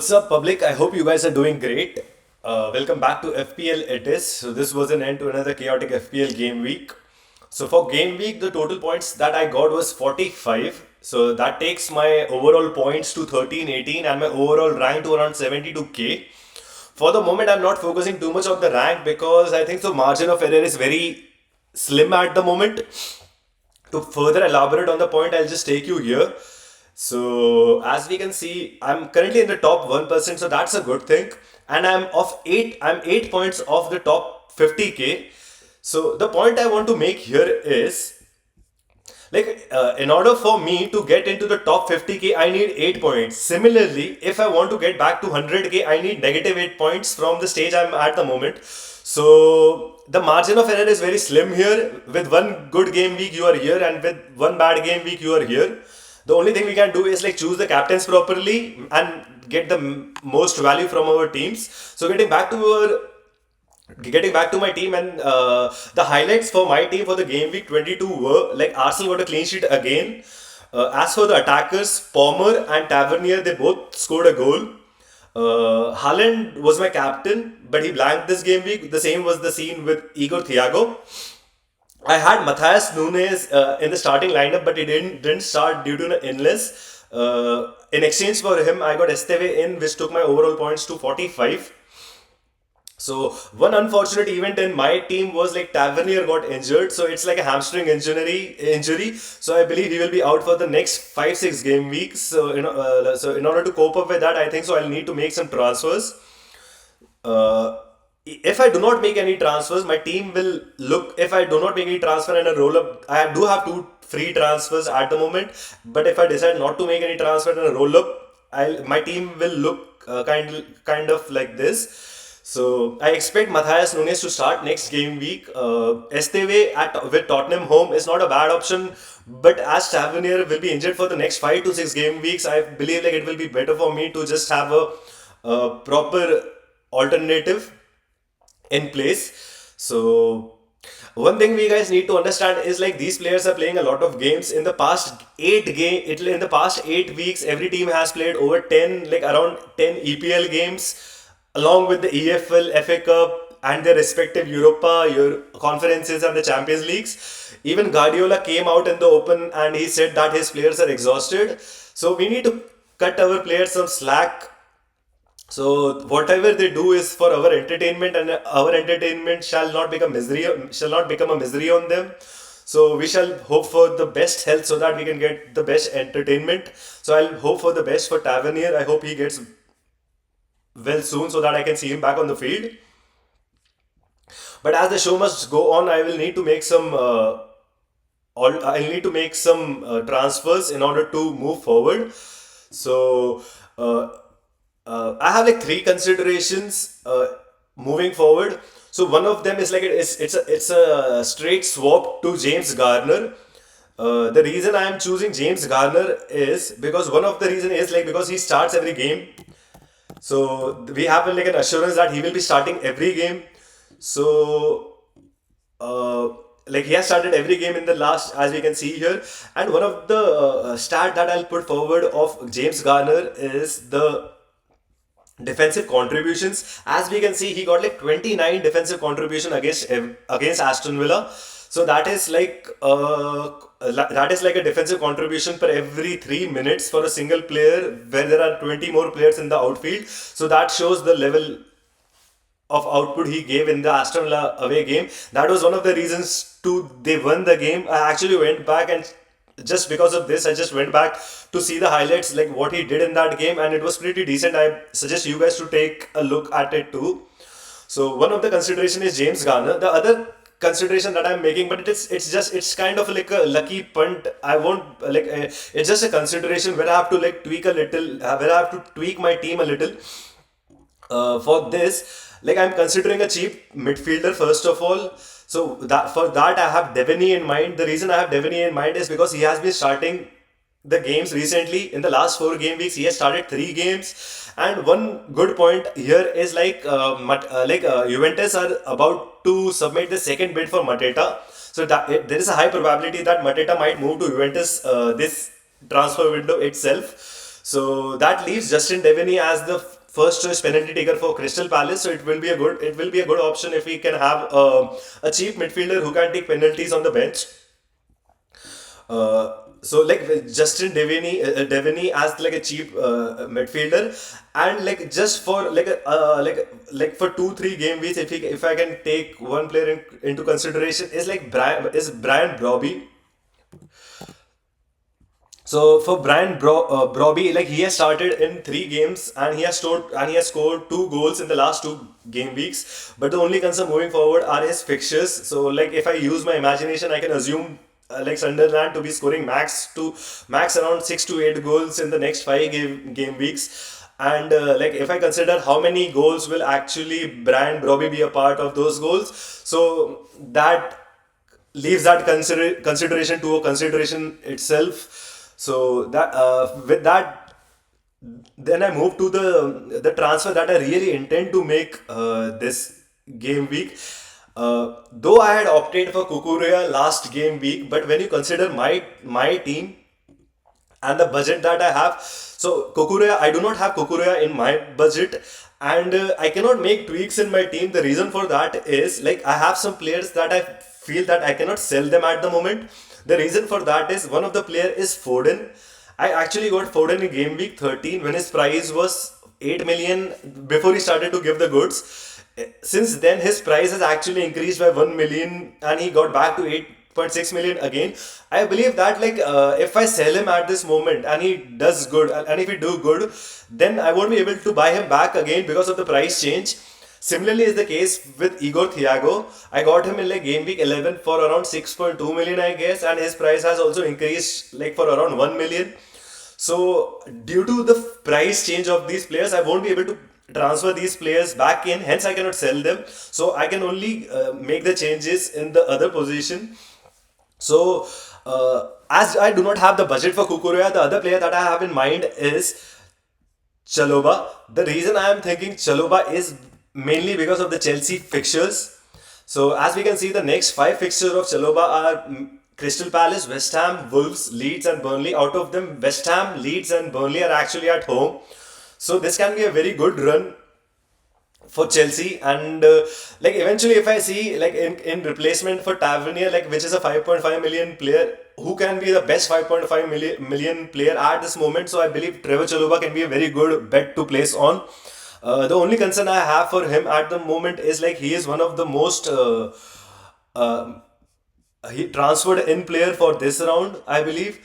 What's up, public? I hope you guys are doing great. Welcome back to FPL. It is. So, this was an end to another chaotic FPL game week. So, for game week, the total points that I got was 45. So, that takes my overall points to 1318 and my overall rank to around 72k. For the moment, I'm not focusing too much on the rank because I think the margin of error is very slim at the moment. To further elaborate on the point, I'll just take you here. So as we can see, I'm currently in the top 1%, so that's a good thing. And I'm 8 points off the top 50k. So the point I want to make here is in order for me to get into the top 50k, I need 8 points. Similarly, if I want to get back to 100k, I need negative 8 points from the stage I'm at the moment. So the margin of error is very slim here. With one good game week, you are here, and with one bad game week, you are here. The only thing we can do is choose the captains properly and get the most value from our teams. So getting back to my team, and the highlights for my team for the game week 22 were Arsenal got a clean sheet again. As for the attackers, Palmer and Tavernier, they both scored a goal. Haaland was my captain, but he blanked this game week. The same was the scene with Igor Thiago. I had Matthias Nunes in the starting lineup, but he didn't start due to an illness. In exchange for him, I got Esteve in, which took my overall points to 45. So one unfortunate event in my team was Tavernier got injured, so it's like a hamstring injury. So I believe he will be out for the next 5-6 game weeks. So in order to cope up with that, I think so I'll need to make some transfers. If I do not make any transfers, my team will look. If I do not make any transfer and a roll up, I do have two free transfers at the moment. But if I decide not to make any transfer and a roll up, my team will look kind of like this. So I expect Matthias Nunes to start next game week. Esteve with Tottenham home is not a bad option, but as Tavernier will be injured for the next 5 to 6 game weeks, I believe it will be better for me to just have a proper alternative in place. So one thing we guys need to understand is these players are playing a lot of games in the past in the past 8 weeks. Every team has played over 10, around 10 EPL games, along with the EFL, FA Cup, and their respective Europa conferences and the Champions Leagues. Even Guardiola came out in the open and he said that his players are exhausted. So we need to cut our players some slack. So whatever they do is for our entertainment, and our entertainment shall not become a misery on them. So we shall hope for the best health so that we can get the best entertainment. So I'll hope for the best for Tavernier. I hope he gets well soon so that I can see him back on the field. But as the show must go on, I will need to make some I'll need to make some transfers in order to move forward. So uh, I have three considerations moving forward. So one of them is it's a straight swap to James Garner. The reason I am choosing James Garner is because one of the reason is because he starts every game. So we have an assurance that he will be starting every game. So uh, he has started every game in the last, as we can see here. And one of the stat that I'll put forward of James Garner is the defensive contributions. As we can see, he got 29 defensive contribution against Aston Villa. So that is like a defensive contribution per every 3 minutes for a single player, where there are 20 more players in the outfield. So that shows the level of output he gave in the Aston Villa away game. That was one of the reasons to they won the game. I actually went back, and just because of this, I just went back to see the highlights, what he did in that game, and it was pretty decent. I suggest you guys to take a look at it too. So one of the consideration is James Garner. The other consideration that I'm making, but it's kind of like a lucky punt. I won't it's just a consideration where I have to tweak a little, where I have to tweak my team a little. For this, I'm considering a cheap midfielder first of all. So that for that I have Devaney in mind. The reason I have Devaney in mind is because he has been starting the games recently. In the last 4 game weeks, he has started 3 games. And one good point here is Juventus are about to submit the second bid for Mateta. So there is a high probability that Mateta might move to Juventus this transfer window itself. So that leaves Justin Devaney as the first choice penalty taker for Crystal Palace, so it will be a good option if we can have a cheap midfielder who can take penalties on the bench. So like with Justin Devaney as like a cheap midfielder, and like just for like like for 2-3 game weeks, if I can take one player into consideration, is like Brian Brobby. So for Brobby, like he has started in 3 games and he has scored 2 goals in the last 2 game weeks. But the only concern moving forward are his fixtures. So like if I use my imagination, I can assume like Sunderland to be scoring max around 6 to 8 goals in the next 5 game weeks. And like if I consider how many goals will actually Brian Brobby be a part of those goals, so that leaves that consideration to a consideration itself. So that with that, then I move to the transfer that I really intend to make this game week. Though I had opted for Kukurea last game week, but when you consider my team and the budget that I have. So Kukurea, I do not have Kukurea in my budget, and I cannot make tweaks in my team. The reason for that is like I have some players that I feel that I cannot sell them at the moment. The reason for that is one of the player is Foden. I actually got Foden in game week 13 when his price was 8 million before he started to give the goods. Since then, his price has actually increased by 1 million and he got back to 8.6 million again. I believe that like if I sell him at this moment and he does good and if he do good, then I won't be able to buy him back again because of the price change. Similarly is the case with Igor Thiago. I got him in like game week 11 for around 6.2 million, I guess, and his price has also increased like for around 1 million. So due to the price change of these players, I won't be able to transfer these players back in. Hence, I cannot sell them. So I can only make the changes in the other position. So as I do not have the budget for Kukurea, the other player that I have in mind is Chaloba. The reason I am thinking Chaloba is mainly because of the Chelsea fixtures. So as we can see, the next 5 fixtures of Chaloba are Crystal Palace, West Ham, Wolves, Leeds and Burnley. Out of them, West Ham, Leeds and Burnley are actually at home. So this can be a very good run for Chelsea, and like eventually if I see like in replacement for Tavernier, like which is a 5.5 million player, who can be the best 5.5 million player at this moment. So I believe Trevor Chalobah can be a very good bet to place on. The only concern I have for him at the moment is like he is one of the most uh, he transferred in player for this round, I believe.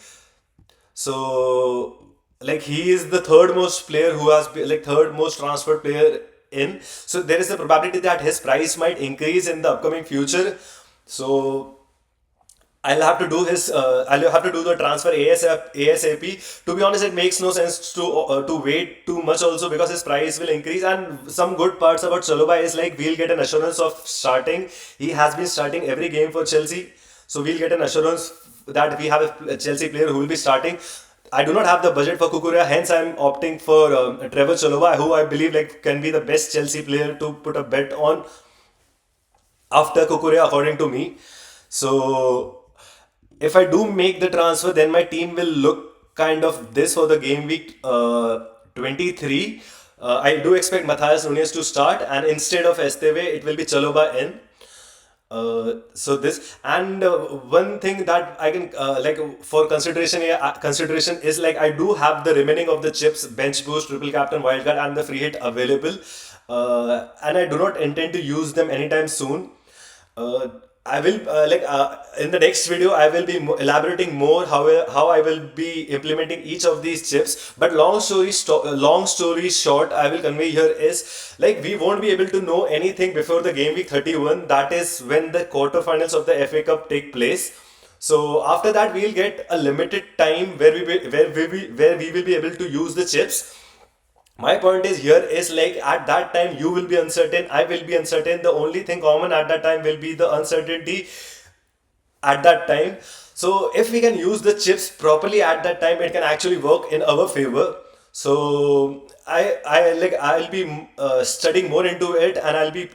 So like he is the third most player who has been like third most transferred player in. So there is a probability that his price might increase in the upcoming future. So I'll have to do the transfer ASAP. To be honest, it makes no sense to wait too much also because his price will increase. And some good parts about Chalobah is like we'll get an assurance of starting. He has been starting every game for Chelsea, so we'll get an assurance that we have a Chelsea player who will be starting. I do not have the budget for Kukurea, hence I'm opting for Trevor Chalobah, who I believe like can be the best Chelsea player to put a bet on after Kukurea, according to me. So if I do make the transfer, then my team will look kind of this for the game week 23. I do expect Matthias Nunes to start, and instead of Esteve, it will be Chaloba in. So this and one thing that I can like for consideration here, consideration is like I do have the remaining of the chips, bench boost, triple captain, wildcard, and the free hit available, and I do not intend to use them anytime soon. Uh, I will in the next video I will be elaborating more how I will be implementing each of these chips. But long story short, I will convey here is like we won't be able to know anything before the game week 31. That is when the quarterfinals of the FA Cup take place. So after that we'll get a limited time where we will be able to use the chips. My point is here is like at that time you will be uncertain, I will be uncertain. The only thing common at that time will be the uncertainty at that time. So if we can use the chips properly at that time, it can actually work in our favor. So I'll be studying more into it, and I'll be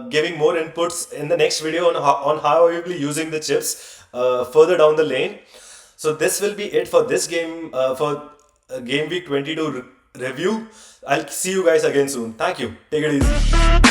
giving more inputs in the next video on how I will be using the chips further down the lane. So this will be it for this game for game week 22 review. I'll see you guys again soon. Thank you. Take it easy.